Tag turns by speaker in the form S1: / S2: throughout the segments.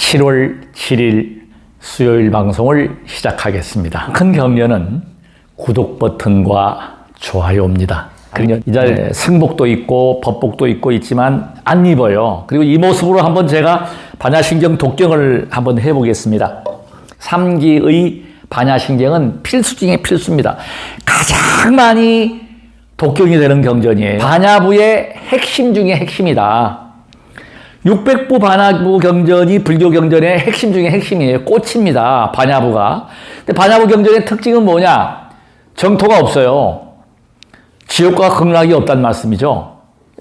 S1: 7월 7일 수요일 방송을 시작하겠습니다. 큰 격려는 구독 버튼과 좋아요입니다. 그러니까 이제 승복도 있고 법복도 있고 있지만 안 입어요. 그리고 이 모습으로 한번 제가 반야신경 독경을 한번 해보겠습니다. 3기의 반야신경은 필수 중에 필수입니다. 가장 많이 독경이 되는 경전이에요. 반야부의 핵심 중에 핵심이다. 600부 반야부 경전이 불교 경전의 핵심 중에 핵심이에요. 꽃입니다. 반야부가. 근데 반야부 경전의 특징은 뭐냐? 정토가 없어요. 지옥과 극락이 없다는 말씀이죠.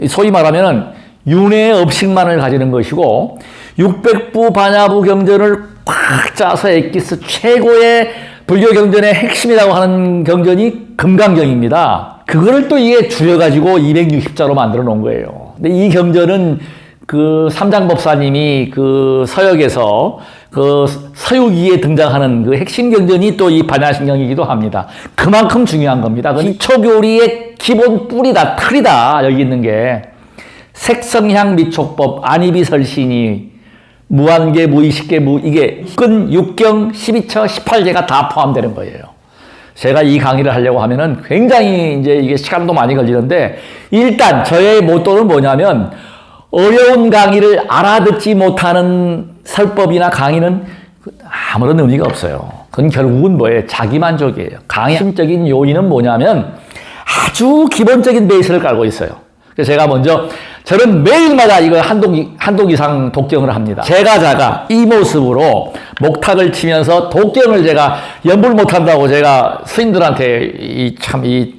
S1: 소위 말하면 윤회의 업식만을 가지는 것이고 600부 반야부 경전을 꽉 짜서 엑기스 최고의 불교 경전의 핵심이라고 하는 경전이 금강경입니다. 그거를 또 이게 줄여가지고 260자로 만들어 놓은 거예요. 근데 이 경전은 그 삼장법사님이 그 서역에서 그 서유기에 등장하는 그 핵심 경전이 또 이 반야신경이기도 합니다. 그만큼 중요한 겁니다. 기초교리의 기본 뿌리다, 틀이다, 여기 있는 게. 색성향 미촉법, 안이비설신이, 무한계, 무의식계, 이게 근, 육경, 12처, 18제가 다 포함되는 거예요. 제가 이 강의를 하려고 하면은 굉장히 이제 이게 시간도 많이 걸리는데, 일단 저의 모토는 뭐냐면, 어려운 강의를 알아듣지 못하는 설법이나 강의는 아무런 의미가 없어요. 그건 결국은 뭐예요? 자기만족이에요. 강의 핵심적인 요인은 뭐냐면 아주 기본적인 베이스를 깔고 있어요. 그래서 제가 먼저 저는 매일마다 이거 한독 이상 독경을 합니다. 제가 이 모습으로 목탁을 치면서 독경을 제가 연불 못한다고 제가 스님들한테 이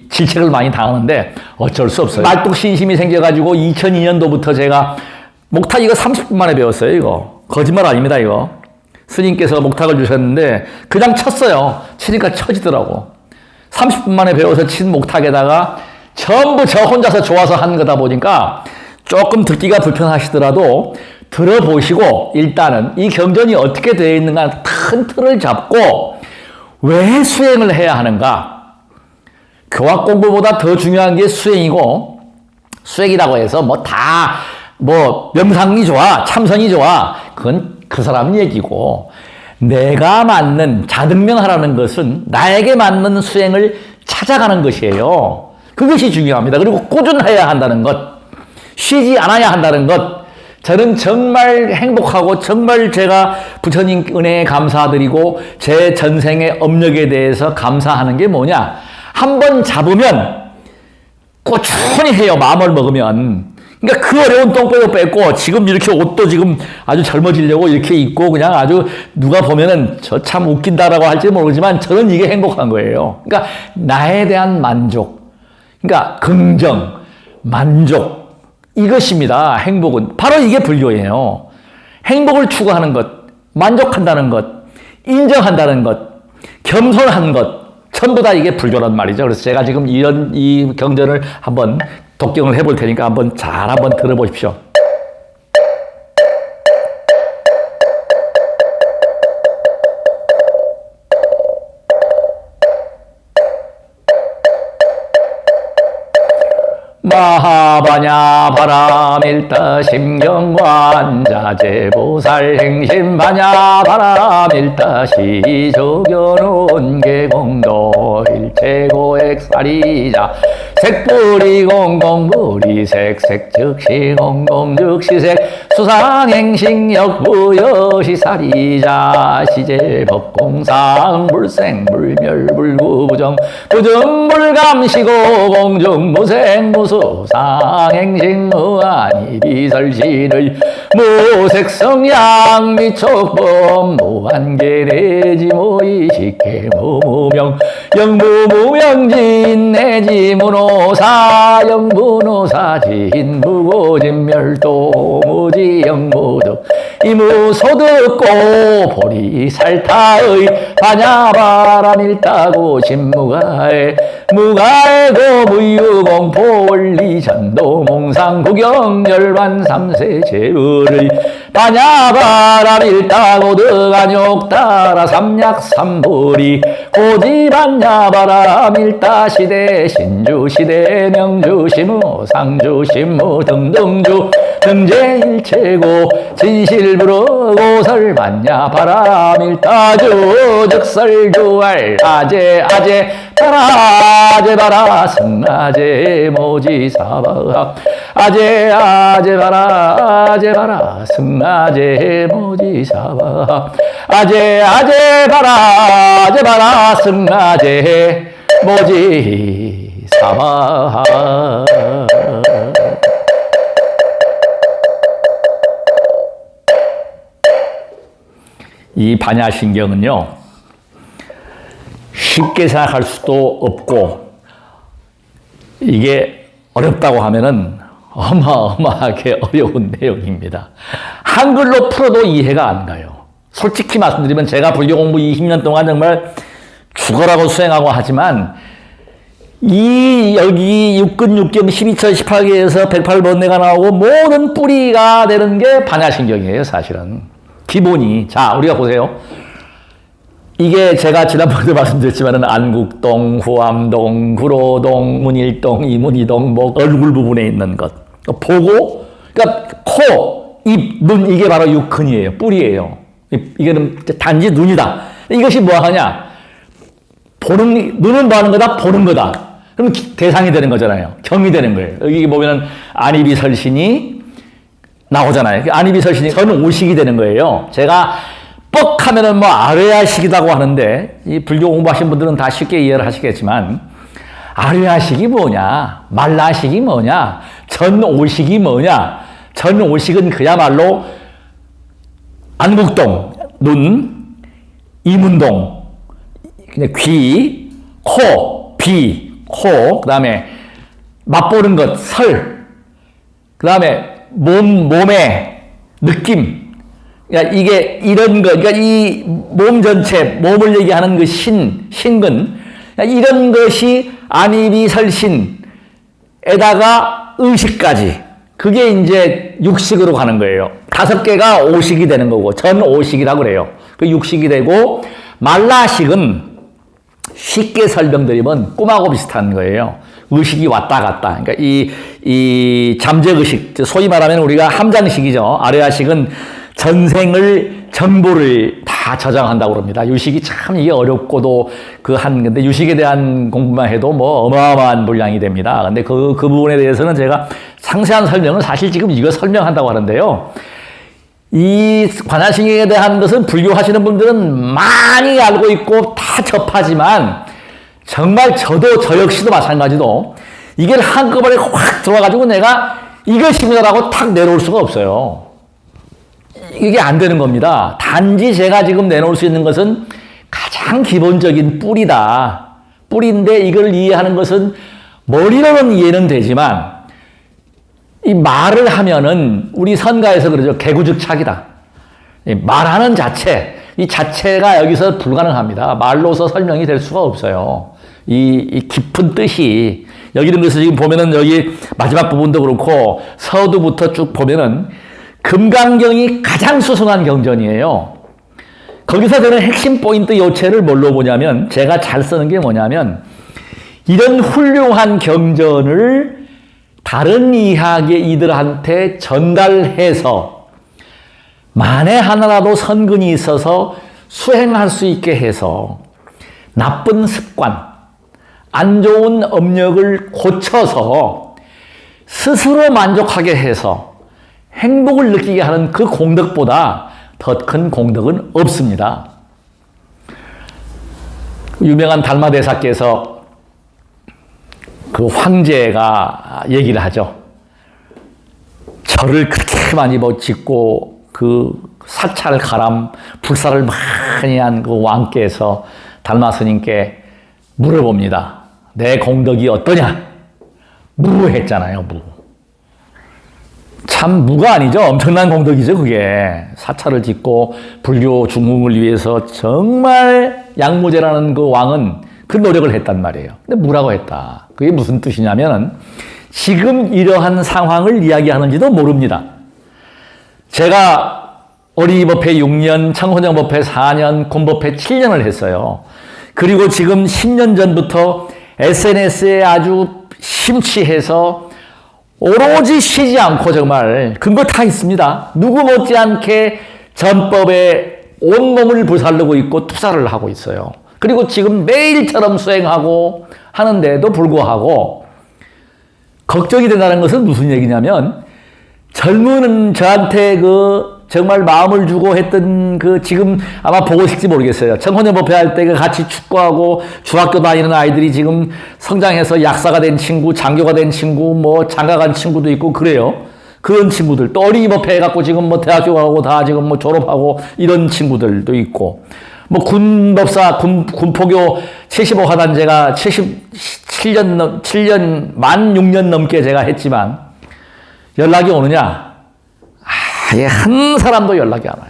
S1: 질책을 많이 당하는데 어쩔 수 없어요. 말뚝신심이 생겨가지고 2002년도부터 제가 목탁 이거 30분 만에 배웠어요. 이거 거짓말 아닙니다. 이거 스님께서 목탁을 주셨는데 그냥 쳤어요. 치니까 쳐지더라고. 30분 만에 배워서 친 목탁에다가 전부 저 혼자서 좋아서 한 거다 보니까 조금 듣기가 불편하시더라도 들어보시고 일단은 이 경전이 어떻게 되어 있는가 큰 틀을 잡고 왜 수행을 해야 하는가. 교학 공부보다 더 중요한 게 수행이고, 수행이라고 해서 명상이 좋아, 참선이 좋아, 그건 그 사람 얘기고, 내가 맞는 자등명하라는 것은 나에게 맞는 수행을 찾아가는 것이에요. 그것이 중요합니다. 그리고 꾸준해야 한다는 것, 쉬지 않아야 한다는 것. 저는 정말 행복하고 정말 제가 부처님 은혜에 감사드리고 제 전생의 업력에 대해서 감사하는 게 뭐냐. 한번 잡으면 꾸준히 해요. 마음을 먹으면. 그러니까 그 어려운 똥배도 뺐고 지금 이렇게 옷도 지금 아주 젊어지려고 이렇게 입고 그냥 아주 누가 보면은 저 참 웃긴다라고 할지 모르지만 저는 이게 행복한 거예요. 그러니까 나에 대한 만족. 그러니까 긍정, 만족. 이것입니다. 행복은. 바로 이게 불교예요. 행복을 추구하는 것, 만족한다는 것, 인정한다는 것, 겸손한 것, 전부 다 이게 불교란 말이죠. 그래서 제가 지금 이 경전을 한번 독경을 해볼 테니까 한번 들어보십시오. 마하바냐 바라밀다 심경관자재보살 행심바냐 바라밀다 시조견온 개공도 일체고액사리자 색불이 공공불이 색색 즉시 공공 즉시색 수상행식역부여시사리자 시제법공상 불생불멸불구부정 부정불감시고 공중무생무수 상행식무한이 비설신의 무색성양 미촉법 무한계내지무의식해 무무명 영무무명진 내지무노사 영무노사진 무고진멸도 무지영무득 이무소득고 보리살타의 반야바람일다고 진무가에 무가에고 무유공포 원리전도 몽상구경열반 삼세 제을의 반야바람 일다고득 안욕따라 삼약삼불이 고지반야바람 일다시대 신주시대 명주시무 상주시무 등등주 등재일체고 진실부르 고설반야바람 일다주 즉설주알 아제 바라 승아제 모지사바 아제 바라 승아제 모지사바 아제 바라 승아제 모지사바. 이 반야신경은요, 쉽게 생각할 수도 없고, 이게 어렵다고 하면은 어마어마하게 어려운 내용입니다. 한글로 풀어도 이해가 안 가요. 솔직히 말씀드리면 제가 불교 공부 20년 동안 정말 죽어라고 수행하고 하지만, 여기 6근 6경 12처 18개에서 108번뇌가 나오고 모든 뿌리가 되는 게 반야신경이에요, 사실은. 기본이. 자, 우리가 보세요. 이게 제가 지난번에도 말씀드렸지만은 안국동, 후암동, 구로동, 문일동, 이문이동, 뭐 얼굴 부분에 있는 것. 보고, 그러니까 코, 입, 눈, 이게 바로 육근이에요. 뿌리예요. 이게는 단지 눈이다. 이것이 뭐 하냐? 눈은 뭐 하는 거다? 보는 거다. 그럼 대상이 되는 거잖아요. 경이 되는 거예요. 여기 보면은 안이비설신이 나오잖아요. 안이비설신이 저는 오식이 되는 거예요. 제가 뻑 하면은 뭐 아뢰야식이라고 하는데, 이 불교 공부하신 분들은 다 쉽게 이해를 하시겠지만, 아뢰야식이 뭐냐, 말라식이 뭐냐, 전오식이 뭐냐. 전오식은 그야말로 안국동, 눈, 이문동, 그냥 귀, 코, 비, 코, 그 다음에 맛보는 것, 설, 그 다음에 몸의 느낌. 그러니까 이게 이런 거, 그러니까 이 몸 전체, 몸을 얘기하는 그 신근. 그러니까 이런 것이 안이비설신에다가 의식까지. 그게 이제 육식으로 가는 거예요. 5개가 오식이 되는 거고, 전오식이라고 그래요. 그 육식이 되고, 말라식은 쉽게 설명드리면 꿈하고 비슷한 거예요. 의식이 왔다 갔다. 그러니까 이 잠재의식, 소위 말하면 우리가 함장식이죠. 아뢰야식은 전생을, 정보를 다 저장한다고 그럽니다. 유식이 참 이게 어렵고도 근데 유식에 대한 공부만 해도 뭐 어마어마한 분량이 됩니다. 근데 그 부분에 대해서는 제가 상세한 설명은 사실 지금 이거 설명한다고 하는데요. 이 반야신경에 대한 것은 불교 하시는 분들은 많이 알고 있고 다 접하지만, 정말 저 역시도 마찬가지로 이게 한꺼번에 확 들어와가지고 내가 이것입니다라고 탁 내놓을 수가 없어요. 이게 안 되는 겁니다. 단지 제가 지금 내놓을 수 있는 것은 가장 기본적인 뿌리다. 뿌리인데 이걸 이해하는 것은 머리로는 이해는 되지만, 이 말을 하면은 우리 선가에서 그러죠. 개구즉착이다. 말하는 자체, 이 자체가 여기서 불가능합니다. 말로서 설명이 될 수가 없어요. 이 깊은 뜻이, 여기는 그래서 지금 보면은 여기 마지막 부분도 그렇고 서두부터 쭉 보면은 금강경이 가장 수승한 경전이에요. 거기서 저는 핵심 포인트 요체를 뭘로 보냐면, 제가 잘 쓰는 게 뭐냐면, 이런 훌륭한 경전을 다른 이학의 이들한테 전달해서 만에 하나라도 선근이 있어서 수행할 수 있게 해서 나쁜 습관, 안 좋은 업력을 고쳐서 스스로 만족하게 해서 행복을 느끼게 하는 그 공덕보다 더 큰 공덕은 없습니다. 유명한 달마대사께서 그 황제가 얘기를 하죠. 절을 그렇게 많이 짓고 그 사찰 가람, 불사를 많이 한 그 왕께서 달마 스님께 물어봅니다. 내 공덕이 어떠냐? 무했잖아요, 무. 참 무가 아니죠. 엄청난 공덕이죠, 그게. 사찰을 짓고 불교 중흥을 위해서 정말 양무제라는 그 왕은 그 노력을 했단 말이에요. 근데 무라고 했다. 그게 무슨 뜻이냐면 지금 이러한 상황을 이야기하는지도 모릅니다. 제가 어린이법회 6년, 청소년법회 4년, 군법회 7년을 했어요. 그리고 지금 10년 전부터 SNS에 아주 심취해서 오로지 쉬지 않고 정말 근거 다 있습니다. 누구 못지않게 전법에 온몸을 부살르고 있고 투사를 하고 있어요. 그리고 지금 매일처럼 수행하고 하는데도 불구하고 걱정이 된다는 것은 무슨 얘기냐면 젊은 저한테 정말 마음을 주고 했던 지금 아마 보고 싶지 모르겠어요. 청소년 법회 할 때 같이 축구하고 중학교 다니는 아이들이 지금 성장해서 약사가 된 친구, 장교가 된 친구, 뭐 장가 간 친구도 있고 그래요. 그런 친구들. 또 어린이 법회 해갖고 지금 뭐 대학교 가고 다 지금 뭐 졸업하고 이런 친구들도 있고. 뭐 군법사, 군포교 75화단 제가 7만 6년 넘게 제가 했지만 연락이 오느냐? 아예 한 사람도 연락이 안 와요.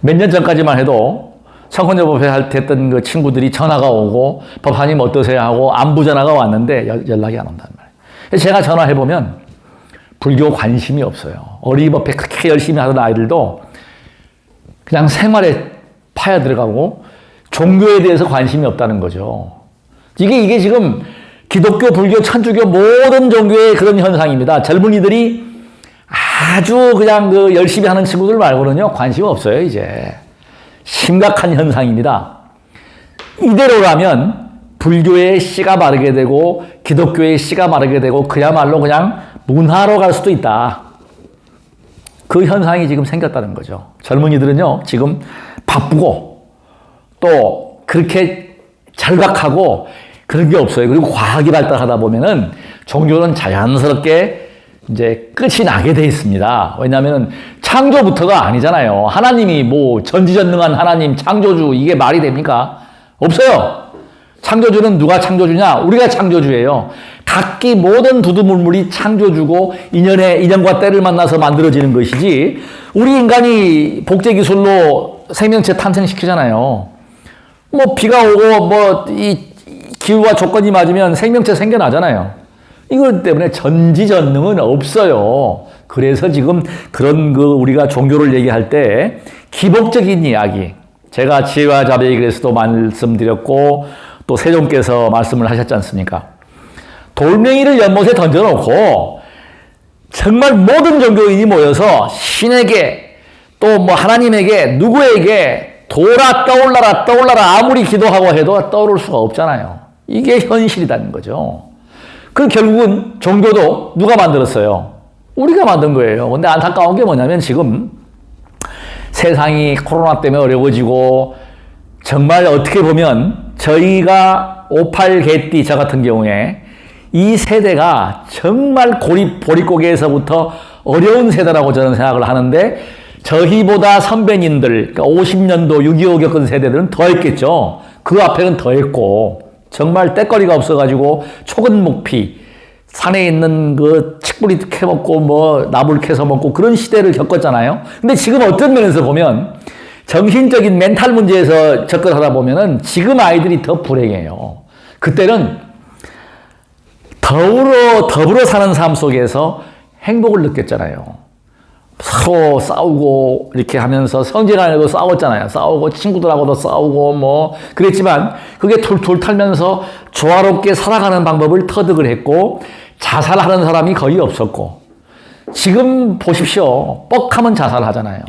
S1: 몇 년 전까지만 해도 청소년 법회 할 때 했던 그 친구들이 전화가 오고 법사님 어떠세요 하고 안부 전화가 왔는데 연락이 안 온단 말이에요. 제가 전화해보면 불교 관심이 없어요. 어린이 법회 그렇게 열심히 하던 아이들도 그냥 생활에 파여 들어가고 종교에 대해서 관심이 없다는 거죠. 이게 지금 기독교, 불교, 천주교 모든 종교의 그런 현상입니다. 젊은이들이 아주 그냥 열심히 하는 친구들 말고는요, 관심 없어요, 이제. 심각한 현상입니다. 이대로라면 불교의 씨가 마르게 되고, 기독교의 씨가 마르게 되고, 그야말로 그냥 문화로 갈 수도 있다. 그 현상이 지금 생겼다는 거죠. 젊은이들은요, 지금 바쁘고, 또 그렇게 절박하고, 그런 게 없어요. 그리고 과학이 발달하다 보면은 종교는 자연스럽게 이제 끝이 나게 돼 있습니다. 왜냐하면 창조부터가 아니잖아요. 하나님이 뭐 전지전능한 하나님 창조주 이게 말이 됩니까? 없어요. 창조주는 누가 창조주냐? 우리가 창조주예요. 각기 모든 두두물물이 창조주고 인연과 때를 만나서 만들어지는 것이지 우리 인간이 복제기술로 생명체 탄생시키잖아요. 뭐 비가 오고 뭐 이 기후와 조건이 맞으면 생명체 생겨나잖아요. 이것 때문에 전지전능은 없어요. 그래서 지금 그런 우리가 종교를 얘기할 때 기복적인 이야기, 제가 지혜와 자비의 길에서도 말씀드렸고 또 세종께서 말씀을 하셨지 않습니까? 돌멩이를 연못에 던져놓고 정말 모든 종교인이 모여서 신에게 또 뭐 하나님에게 누구에게 떠올라라 아무리 기도하고 해도 떠오를 수가 없잖아요. 이게 현실이라는 거죠. 그 결국은 종교도 누가 만들었어요? 우리가 만든 거예요. 근데 안타까운 게 뭐냐면 지금 세상이 코로나 때문에 어려워지고 정말 어떻게 보면 저희가 58 개띠 저 같은 경우에 이 세대가 정말 보릿고개에서부터 어려운 세대라고 저는 생각을 하는데 저희보다 선배님들, 그러니까 50년도 6.25 겪은 세대들은 더 했겠죠. 그 앞에는 더 했고 정말 때거리가 없어가지고 초근목피 산에 있는 칡뿌리 캐먹고 뭐 나물 캐서 먹고 그런 시대를 겪었잖아요. 근데 지금 어떤 면에서 보면 정신적인 멘탈 문제에서 접근하다 보면은 지금 아이들이 더 불행해요. 그때는 더불어 사는 삶 속에서 행복을 느꼈잖아요. 서로 싸우고 이렇게 하면서 성질 안에도 싸웠잖아요. 싸우고 친구들하고도 싸우고 뭐 그랬지만 그게 툴툴 털면서 조화롭게 살아가는 방법을 터득을 했고 자살하는 사람이 거의 없었고 지금 보십시오. 뻑하면 자살하잖아요.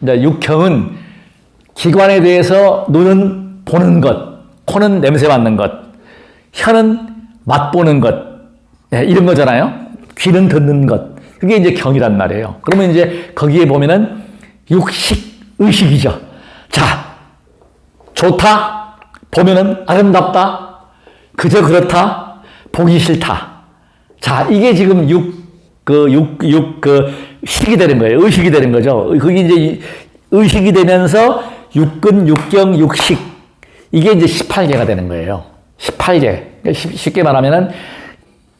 S1: 육형은 기관에 대해서 눈은 보는 것, 코는 냄새 맡는 것, 혀는 맛보는 것 이런 거잖아요. 귀는 듣는 것. 그게 이제 경이란 말이에요. 그러면 이제 거기에 보면은 의식이죠. 자, 좋다. 보면은 아름답다. 그저 그렇다. 보기 싫다. 자, 이게 지금 식이 되는 거예요. 의식이 되는 거죠. 그게 이제 의식이 되면서 육근, 육경, 육식. 이게 이제 18개가 되는 거예요. 18개. 쉽게 말하면은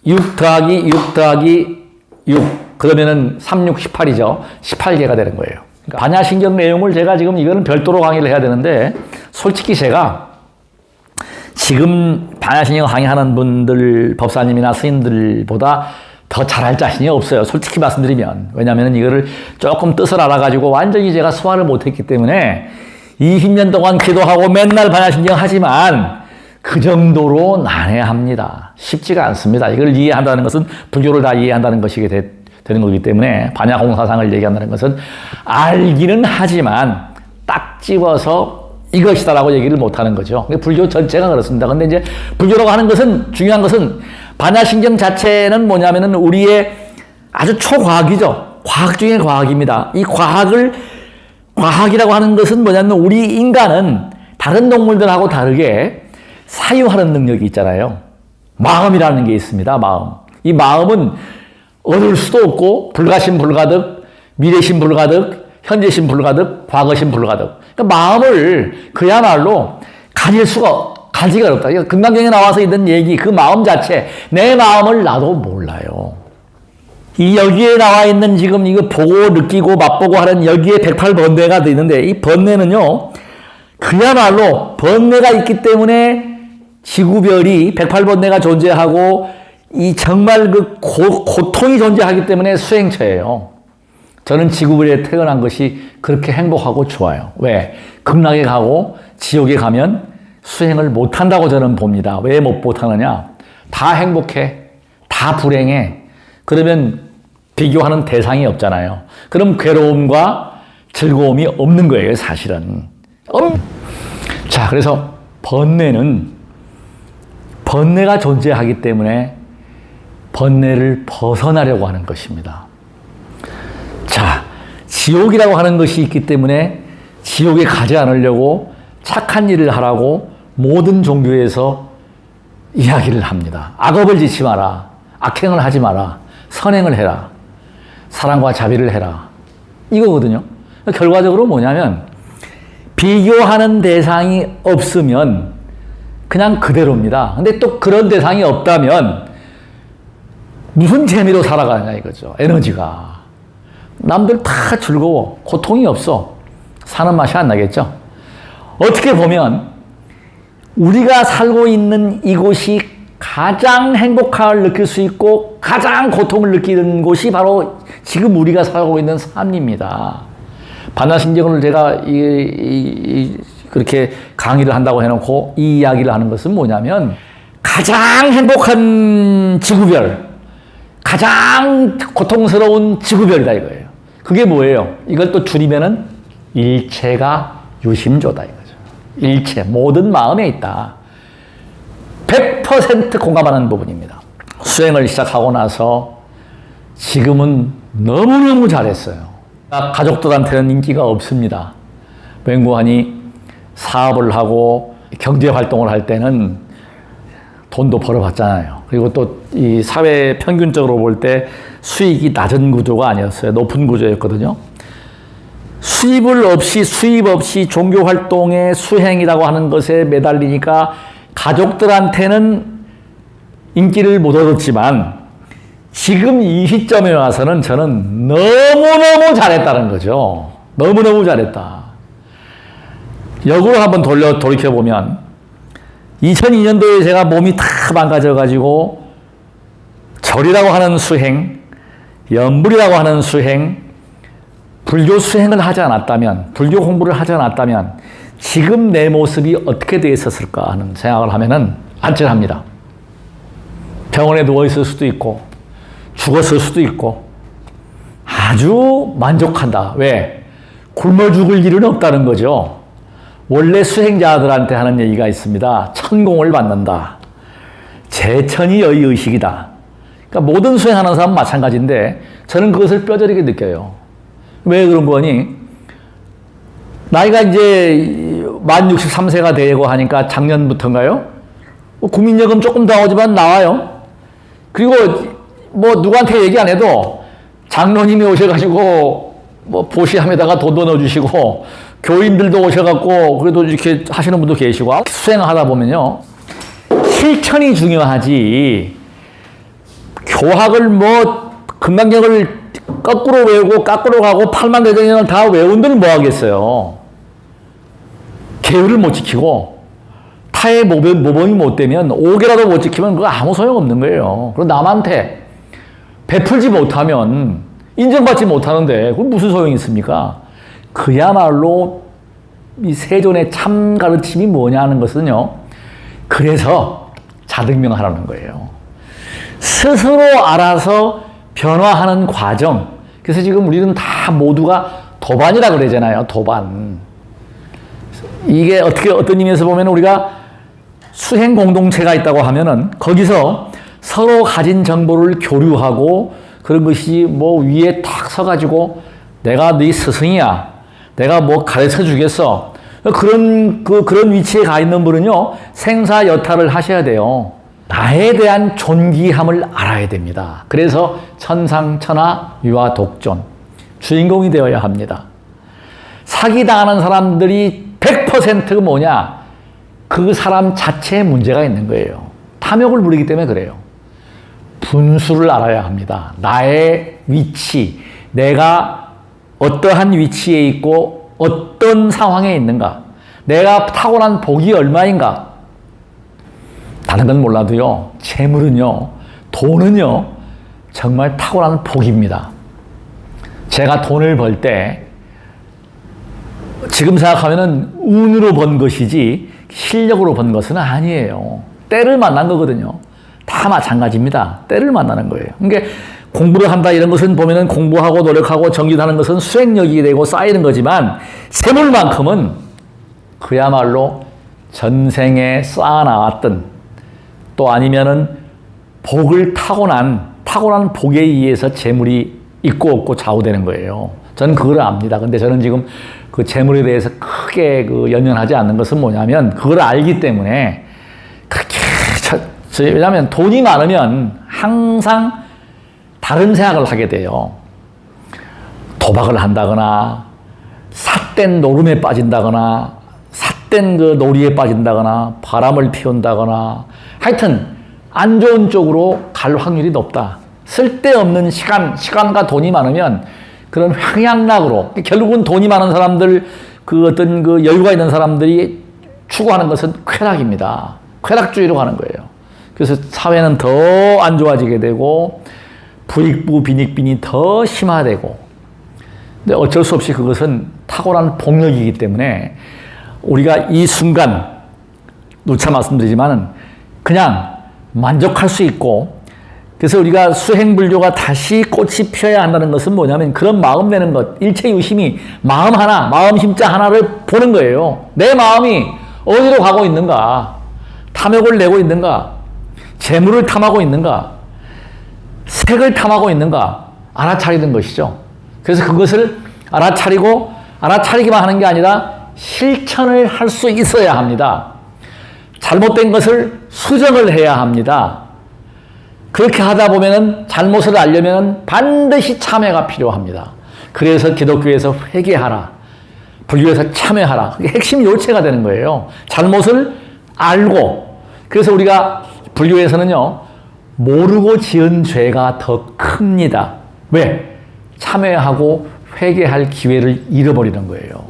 S1: 6 더하기 6 더하기 6. 그러면은 3, 6, 18이죠. 18개가 되는 거예요. 그러니까 반야신경 내용을 제가 지금 이거는 별도로 강의를 해야 되는데 솔직히 제가 지금 반야신경 강의하는 분들, 법사님이나 스님들보다 더 잘할 자신이 없어요. 솔직히 말씀드리면. 왜냐하면 이거를 조금 뜻을 알아가지고 완전히 제가 소화를 못했기 때문에 20년 동안 기도하고 맨날 반야신경 하지만 그 정도로 난해합니다. 쉽지가 않습니다. 이걸 이해한다는 것은 불교를 다 이해한다는 것이 되는 거기 때문에 반야공사상을 얘기한다는 것은 알기는 하지만 딱 집어서 이것이다라고 얘기를 못하는 거죠. 불교 전체가 그렇습니다. 근데 이제 불교라고 하는 것은 중요한 것은 반야신경 자체는 뭐냐면은 우리의 아주 초과학이죠. 과학 중의 과학입니다. 이 과학이라고 하는 것은 뭐냐면 우리 인간은 다른 동물들하고 다르게 사유하는 능력이 있잖아요. 마음이라는 게 있습니다. 마음. 이 마음은 얻을 수도 없고 불가심 불가득, 미래심 불가득, 현재심 불가득, 과거심 불가득. 그러니까 마음을 그야말로 가지가 어렵다. 금강경에 나와서 있는 얘기, 그 마음 자체, 내 마음을 나도 몰라요. 이 여기에 나와 있는 지금 이거 보고 느끼고 맛보고 하는 여기에 108번뇌가 있는데 이 번뇌는요, 그야말로 번뇌가 있기 때문에 지구별이 108번뇌가 존재하고 이 정말 그 고통이 존재하기 때문에 수행처예요. 저는 지구별에 태어난 것이 그렇게 행복하고 좋아요. 왜? 극락에 가고 지옥에 가면 수행을 못한다고 저는 봅니다. 왜 못하느냐? 다 행복해. 다 불행해. 그러면 비교하는 대상이 없잖아요. 그럼 괴로움과 즐거움이 없는 거예요, 사실은. 자, 그래서 번뇌가 존재하기 때문에 번뇌를 벗어나려고 하는 것입니다. 자, 지옥이라고 하는 것이 있기 때문에 지옥에 가지 않으려고 착한 일을 하라고 모든 종교에서 이야기를 합니다. 악업을 짓지 마라. 악행을 하지 마라. 선행을 해라. 사랑과 자비를 해라. 이거거든요. 결과적으로 뭐냐면 비교하는 대상이 없으면 그냥 그대로입니다. 근데 또 그런 대상이 없다면 무슨 재미로 살아가냐 이거죠. 에너지가. 남들 다 즐거워. 고통이 없어. 사는 맛이 안 나겠죠. 어떻게 보면 우리가 살고 있는 이곳이 가장 행복함을 느낄 수 있고 가장 고통을 느끼는 곳이 바로 지금 우리가 살고 있는 삶입니다. 반야신경을 제가 그렇게 강의를 한다고 해놓고 이 이야기를 하는 것은 뭐냐면 가장 행복한 지구별, 가장 고통스러운 지구별이다 이거예요. 그게 뭐예요? 이걸 또 줄이면은 일체가 유심조다 이거죠. 일체, 모든 마음에 있다. 100% 공감하는 부분입니다. 수행을 시작하고 나서 지금은 너무너무 잘했어요. 가족들한테는 인기가 없습니다. 맹구하니 사업을 하고 경제활동을 할 때는 돈도 벌어봤잖아요. 그리고 또 이 사회 평균적으로 볼 때 수익이 낮은 구조가 아니었어요. 높은 구조였거든요. 수입 없이 종교활동의 수행이라고 하는 것에 매달리니까 가족들한테는 인기를 못 얻었지만 지금 이 시점에 와서는 저는 너무너무 잘했다는 거죠. 너무너무 잘했다. 역으로 한번 돌이켜보면 2002년도에 제가 몸이 다 망가져가지고 절이라고 하는 수행, 연불이라고 하는 수행, 불교 수행을 하지 않았다면, 불교 공부를 하지 않았다면 지금 내 모습이 어떻게 되어 있었을까 하는 생각을 하면은 안절합니다. 병원에 누워 있을 수도 있고 죽었을 수도 있고 아주 만족한다. 왜? 굶어 죽을 일은 없다는 거죠. 원래 수행자들한테 하는 얘기가 있습니다. 천공을 받는다. 제천이 여의의식이다. 그러니까 모든 수행하는 사람은 마찬가지인데 저는 그것을 뼈저리게 느껴요. 왜 그런 거니? 나이가 이제 만 63세가 되고 하니까 작년부터인가요? 국민연금 조금 더 오지만 나와요. 그리고 뭐 누구한테 얘기 안 해도 장로님이 오셔가지고 뭐 보시함에다가 돈도 넣어주시고 교인들도 오셔갖고 그래도 이렇게 하시는 분도 계시고 수행하다 보면요. 실천이 중요하지. 교학을 뭐 금강경을 거꾸로 외우고 거꾸로 가고 팔만대장경을 다 외운들 뭐 하겠어요. 계율을 못 지키고 타의 모범이 못 되면 5개라도 못 지키면 그거 아무 소용 없는 거예요. 그리고 남한테 베풀지 못하면 인정받지 못하는데 그건 무슨 소용이 있습니까? 그야말로 이 세존의 참 가르침이 뭐냐 하는 것은요. 그래서 자등명하라는 거예요. 스스로 알아서 변화하는 과정. 그래서 지금 우리는 다 모두가 도반이라 그러잖아요. 도반. 이게 어떤 의미에서 보면 우리가 수행 공동체가 있다고 하면은 거기서 서로 가진 정보를 교류하고 그런 것이 뭐 위에 탁 서가지고 내가 네 스승이야. 내가 뭐 가르쳐 주겠어. 그런 위치에 가 있는 분은요, 생사여탈을 하셔야 돼요. 나에 대한 존귀함을 알아야 됩니다. 그래서 천상천하 유아 독존. 주인공이 되어야 합니다. 사기당하는 사람들이 100% 뭐냐? 그 사람 자체에 문제가 있는 거예요. 탐욕을 부리기 때문에 그래요. 분수를 알아야 합니다. 나의 위치, 내가 어떠한 위치에 있고 어떤 상황에 있는가, 내가 타고난 복이 얼마인가. 다른 건 몰라도요, 재물은요, 돈은요, 정말 타고난 복입니다. 제가 돈을 벌 때 지금 생각하면은 운으로 번 것이지 실력으로 번 것은 아니에요. 때를 만난 거거든요. 다 마찬가지입니다. 때를 만나는 거예요. 그러니까 공부를 한다 이런 것은 보면은 공부하고 노력하고 정진하는 것은 수행력이 되고 쌓이는 거지만 재물만큼은 그야말로 전생에 쌓아나왔던 또 아니면은 복을 타고난 복에 의해서 재물이 있고 없고 좌우되는 거예요. 저는 그걸 압니다. 근데 저는 지금 그 재물에 대해서 크게 연연하지 않는 것은 뭐냐면 그걸 알기 때문에 그렇게 왜냐하면 돈이 많으면 항상 다른 생각을 하게 돼요. 도박을 한다거나 삿된 노름에 빠진다거나 삿된 그 놀이에 빠진다거나 바람을 피운다거나 하여튼 안 좋은 쪽으로 갈 확률이 높다. 쓸데없는 시간과 돈이 많으면 그런 황양락으로 결국은 돈이 많은 사람들 그 어떤 그 여유가 있는 사람들이 추구하는 것은 쾌락입니다. 쾌락주의로 가는 거예요. 그래서 사회는 더 안 좋아지게 되고 부익부 빈익빈이 더 심화되고 근데 어쩔 수 없이 그것은 탁월한 복력이기 때문에 우리가 이 순간 누차 말씀드리지만은 그냥 만족할 수 있고 그래서 우리가 수행불교가 다시 꽃이 피어야 한다는 것은 뭐냐면 그런 마음 내는 것, 일체유심이 마음 하나, 마음 힘자 하나를 보는 거예요. 내 마음이 어디로 가고 있는가? 탐욕을 내고 있는가? 재물을 탐하고 있는가? 색을 탐하고 있는가? 알아차리는 것이죠. 그래서 그것을 알아차리기만 하는 게 아니라 실천을 할 수 있어야 합니다. 잘못된 것을 수정을 해야 합니다. 그렇게 하다 보면은 잘못을 알려면 반드시 참회가 필요합니다. 그래서 기독교에서 회개하라. 불교에서 참회하라. 그게 핵심 요체가 되는 거예요. 잘못을 알고. 그래서 우리가 불교에서는요, 모르고 지은 죄가 더 큽니다. 왜? 참회하고 회개할 기회를 잃어버리는 거예요.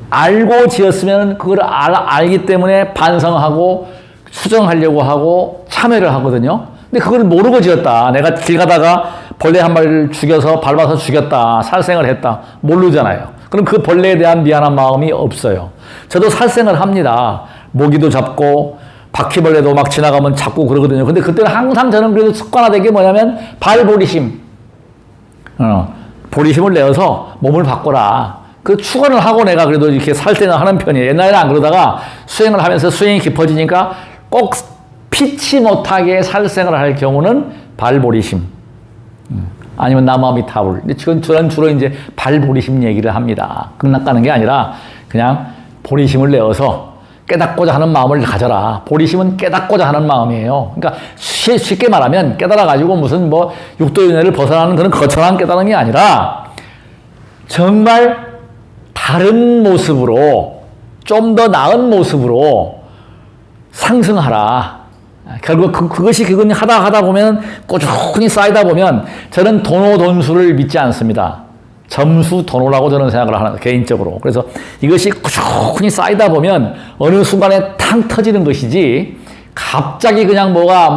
S1: 알고 지었으면 그걸 알기 때문에 반성하고 수정하려고 하고 참회를 하거든요. 근데 그걸 모르고 지었다. 내가 길 가다가 벌레 한 마리를 죽여서 밟아서 죽였다. 살생을 했다. 모르잖아요. 그럼 그 벌레에 대한 미안한 마음이 없어요. 저도 살생을 합니다. 모기도 잡고 바퀴벌레도 막 지나가면 잡고 그러거든요. 근데 그때는 항상 저는 그래도 습관화된 게 뭐냐면 발보리심. 보리심을 내어서 몸을 바꿔라. 그 축원을 하고 내가 그래도 이렇게 살생을 하는 편이에요. 옛날에는 안 그러다가 수행을 하면서 수행이 깊어지니까 꼭 피치 못하게 살생을 할 경우는 발보리심. 아니면 나무아미타불. 근데 저는 주로 이제 발보리심 얘기를 합니다. 끝나가는 게 아니라 그냥 보리심을 내어서 깨닫고자 하는 마음을 가져라. 보리심은 깨닫고자 하는 마음이에요. 그러니까 쉽게 말하면 깨달아가지고 무슨 뭐 육도윤회를 벗어나는 그런 거창한 깨달음이 아니라 정말 다른 모습으로 좀 더 나은 모습으로 상승하라. 결국 그건 하다 보면 꾸준히 쌓이다 보면 저는 도노돈수를 믿지 않습니다. 점수 도노라고 저는 생각을 하는 개인적으로. 그래서 이것이 꾸준히 쌓이다 보면 어느 순간에 탕 터지는 것이지 갑자기 그냥 뭐가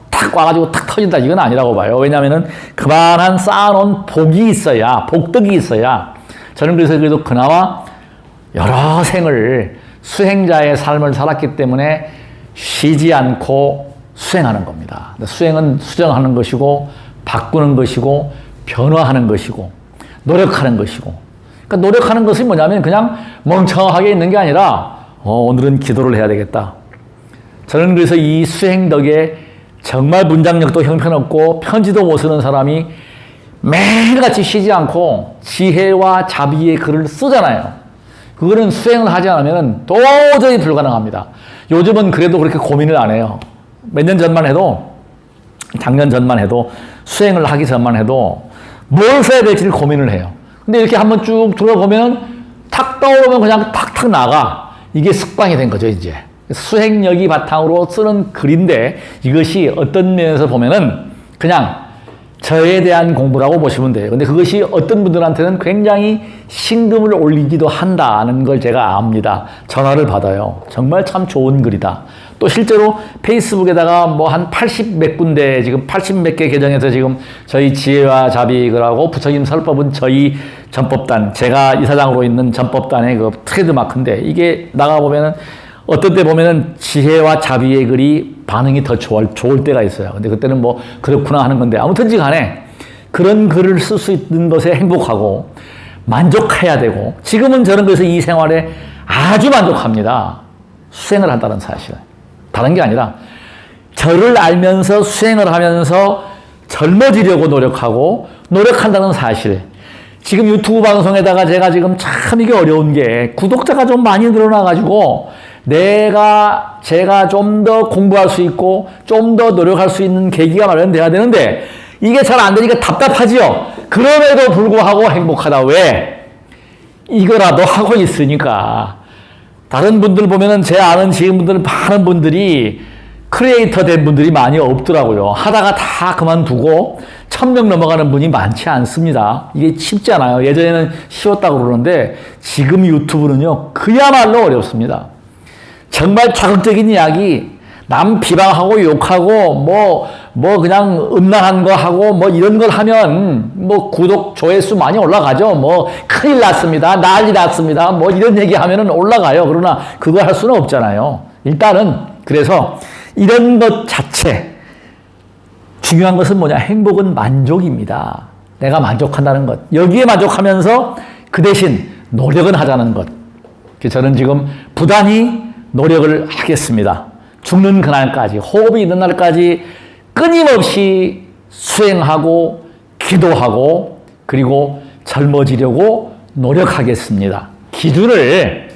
S1: 탁 탁 와가지고 탁 터진다. 이건 아니라고 봐요. 왜냐하면은 그만한 쌓아놓은 복이 있어야, 복덕이 있어야. 저는 그래서 그래도 그나마 여러 생을 수행자의 삶을 살았기 때문에 쉬지 않고 수행하는 겁니다. 수행은 수정하는 것이고, 바꾸는 것이고, 변화하는 것이고, 노력하는 것이고. 그러니까 노력하는 것이 뭐냐면 그냥 멍청하게 있는 게 아니라 오늘은 기도를 해야 되겠다. 저는 그래서 이 수행 덕에 정말 문장력도 형편없고 편지도 못 쓰는 사람이 매일같이 쉬지 않고 지혜와 자비의 글을 쓰잖아요. 그거는 수행을 하지 않으면 도저히 불가능합니다. 요즘은 그래도 그렇게 고민을 안 해요. 몇 년 전만 해도, 작년 전만 해도, 수행을 하기 전만 해도 뭘 써야 될지를 고민을 해요. 근데 이렇게 한번 쭉 들어보면 탁 떠오르면 그냥 탁탁 나가. 이게 습관이 된 거죠, 이제. 수행력이 바탕으로 쓰는 글인데 이것이 어떤 면에서 보면은 그냥 저에 대한 공부라고 보시면 돼요. 근데 그것이 어떤 분들한테는 굉장히 신금을 올리기도 한다는 걸 제가 압니다. 전화를 받아요. 정말 참 좋은 글이다. 또 실제로 페이스북에다가 뭐 한 80 몇 군데, 지금 80 몇 개 계정에서 지금 저희 지혜와 자비 글하고 부처님 설법은 저희 전법단, 제가 이사장으로 있는 전법단의 그 트레이드마크인데 이게 나가보면은 어떤 때 보면은 지혜와 자비의 글이 반응이 더 좋을 때가 있어요. 근데 그때는 뭐 그렇구나 하는 건데 아무튼지 간에 그런 글을 쓸 수 있는 것에 행복하고 만족해야 되고, 지금은 저는 그래서 이 생활에 아주 만족합니다. 수행을 한다는 사실. 다른 게 아니라 저를 알면서 수행을 하면서 젊어지려고 노력하고 노력한다는 사실. 지금 유튜브 방송에다가 제가 지금 참 이게 어려운 게 구독자가 좀 많이 늘어나가지고 제가 좀 더 공부할 수 있고 좀 더 노력할 수 있는 계기가 마련돼야 되는데 이게 잘 안 되니까 답답하지요. 그럼에도 불구하고 행복하다. 왜? 이거라도 하고 있으니까. 다른 분들 보면은 제 아는 지인분들은 많은 분들이 크리에이터 된 분들이 많이 없더라고요. 하다가 다 그만두고 1000명 넘어가는 분이 많지 않습니다. 이게 쉽지 않아요. 예전에는 쉬웠다고 그러는데 지금 유튜브는요, 그야말로 어렵습니다. 정말 자극적인 이야기, 남 비방하고 욕하고 뭐 그냥 음란한 거 하고 뭐 이런 걸 하면 뭐 구독 조회수 많이 올라가죠. 뭐 큰일 났습니다, 난리 났습니다, 뭐 이런 얘기 하면은 올라가요. 그러나 그거 할 수는 없잖아요. 일단은 그래서 이런 것 자체, 중요한 것은 뭐냐? 행복은 만족입니다. 내가 만족한다는 것. 여기에 만족하면서 그 대신 노력은 하자는 것. 저는 지금 부단히 노력을 하겠습니다. 죽는 그날까지, 호흡이 있는 날까지 끊임없이 수행하고 기도하고 그리고 젊어지려고 노력하겠습니다. 기준을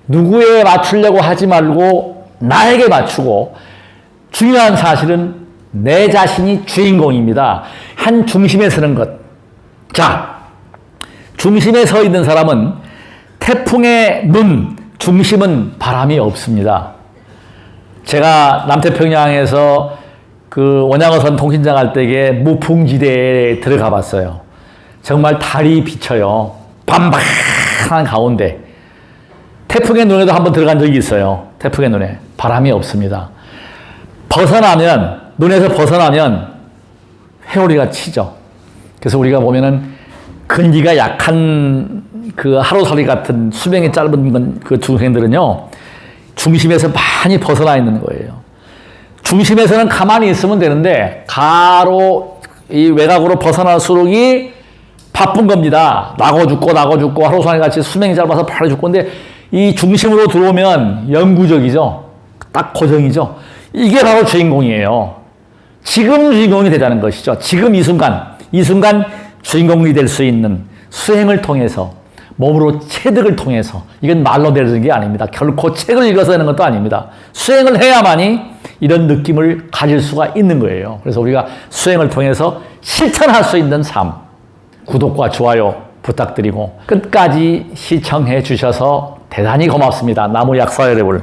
S1: 누구에 맞추려고 하지 말고 나에게 맞추고, 중요한 사실은 내 자신이 주인공입니다. 한 중심에 서는 것. 자, 중심에 서 있는 사람은 태풍의 눈, 중심은 바람이 없습니다. 제가 남태평양에서 그 원양어선 통신장 할 때에 무풍지대에 들어가 봤어요. 정말 달이 비쳐요. 반반한 가운데. 태풍의 눈에도 한번 들어간 적이 있어요. 태풍의 눈에. 바람이 없습니다. 눈에서 벗어나면 회오리가 치죠. 그래서 우리가 보면은 근기가 약한 그 하루살이 같은 수명이 짧은 그 중생들은요, 중심에서 많이 벗어나 있는 거예요. 중심에서는 가만히 있으면 되는데 이 외곽으로 벗어날수록이 바쁜 겁니다. 나고 죽고 하루살이 같이 수명이 짧아서 바로 죽고. 근데 이 중심으로 들어오면 영구적이죠. 딱 고정이죠. 이게 바로 주인공이에요. 지금 주인공이 되자는 것이죠. 지금 이 순간 주인공이 될 수 있는 수행을 통해서, 몸으로 체득을 통해서. 이건 말로 되는 게 아닙니다. 결코 책을 읽어서 되는 것도 아닙니다. 수행을 해야만이 이런 느낌을 가질 수가 있는 거예요. 그래서 우리가 수행을 통해서 실천할 수 있는 삶. 구독과 좋아요 부탁드리고 끝까지 시청해 주셔서 대단히 고맙습니다. 나무약사 여러분.